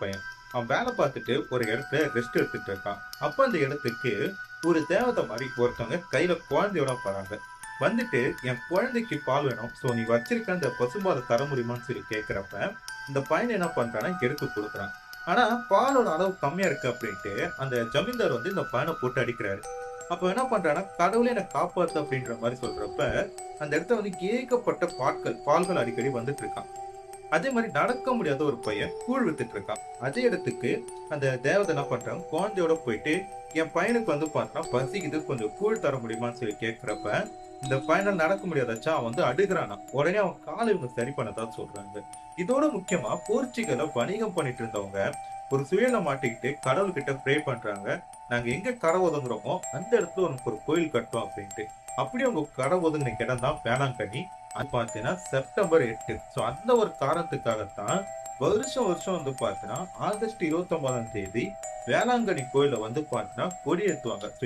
பையன். அவன் வேலை பார்த்துட்டு ஒரு இடத்துல ரெஸ்ட் எடுத்துட்டு இருக்கான். அப்ப அந்த இடத்துக்கு ஒரு தேவதை மாரி ஒருத்தவங்க கையில குழந்தையோட வராங்க. வந்துட்டு என் குழந்தைக்கு பால் வேணும். சோ நீ வச்சிருக்க அந்த பசும்பால தர முடியுமான்னு சொல்லி கேட்கிறப்ப, இந்த பையன் என்ன பண்றான்னா எடுத்து குடுக்குறான். ஆனா பாலோட அளவு கம்மியா இருக்கு அப்படின்ட்டு அந்த ஜமீன்தார் வந்து இந்த பையன போட்டு அடிக்கிறாரு. அப்ப என்ன பண்றான்னா, கடவுளே என்ன காப்பாத்து அப்படின்ற மாரி சொல்றப்ப, அந்த இடத்துல வந்து ஏகப்பட்ட பால்கள் அடிக்கடி வந்துட்டு இருக்காம். அதே மாரி நடக்க முடியாத ஒரு பையன் கூழ் வித்துட்டு இருக்கான். அதே இடத்துக்கு அந்த தேவதை என்ன பண்றாங்க, குழந்தையோட போயிட்டு, என் பையனுக்கு வந்து பார்த்தா பசிக்குது கொஞ்சம் கூழ் தர முடியுமான்னு சொல்லி கேட்கிறப்ப, இந்த பையனால நடக்க முடியாதாச்சா அவன் வந்து அழுகுறானாம். உடனே அவன் கால இவங்க சரி பண்ணதா சொல்றாங்க. இதோட முக்கியமா போர்ச்சுகல்ல வணிகம் பண்ணிட்டு இருந்தவங்க, ஒரு சுழல மாட்டிக்கிட்டு கடவுள்கிட்ட ப்ரே பண்றாங்க. நாங்க எங்க கரை ஒதுங்குறோமோ, அந்த இடத்துல உனக்கு ஒரு கோயில் கட்டுறோம் அப்படின்ட்டு. அப்படி அவங்க கரை ஒதுங்கின இடம் தான் வேளாங்கண்ணி. அது பார்த்தீங்கன்னா செப்டம்பர் 8. ஸோ அந்த ஒரு காரணத்துக்காகத்தான் வருஷம் வருஷம் வந்து பார்த்தீங்கன்னா, ஆகஸ்ட் 29ஆம் தேதி வேளாங்கண்ணி கோயில்ல வந்து பார்த்தீங்கன்னா கொடி ஏத்துவாங்க. ஸோ